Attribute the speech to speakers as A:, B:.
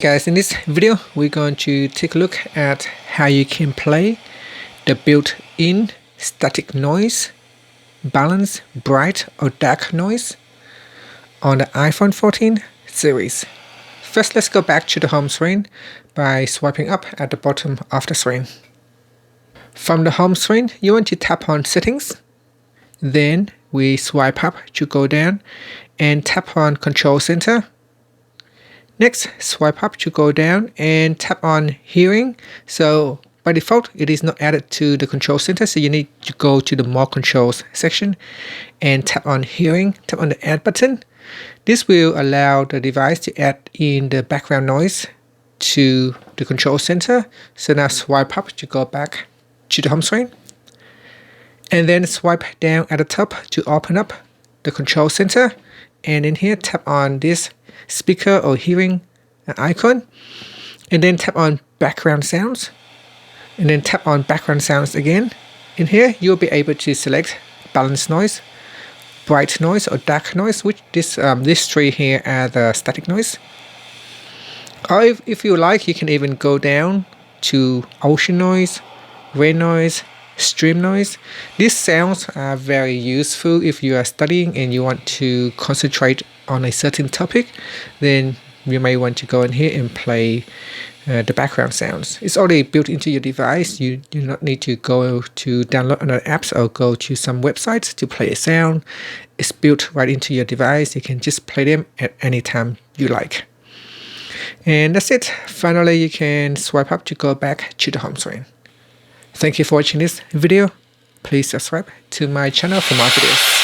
A: Guys, in this video we're going to take a look at how you can play the built-in static noise, balance, bright or dark noise on the iPhone 14 series. First, let's go back to the home screen by swiping up at the bottom of the screen. From the home screen, you want to tap on Settings. Then we swipe up to go down and tap on Control Center. Next, swipe up to go down and tap on Hearing. So by default, it is not added to the Control Center, so you need to go to the More Controls section and tap on Hearing, tap on the Add button. This will allow the device to add in the background noise to the Control Center. So now swipe up to go back to the home screen. And then swipe down at the top to open up the Control Center. And in here, tap on this speaker or hearing icon, and then tap on background sounds, and then tap on background sounds again. In here you'll be able to select balance noise, bright noise or dark noise, which these three here are the static noise. Or if you like, you can even go down to ocean noise, rain noise, stream noise. These sounds are very useful if you are studying and you want to concentrate on a certain topic. Then you may want to go in here and play the background sounds. It's already built into your device. You do not need to go to download another apps or go to some websites to play a sound. It's built right into your device. You can just play them at any time you like. And that's it. Finally, you can swipe up to go back to the home screen. Thank you for watching this video. Please subscribe to my channel for more videos.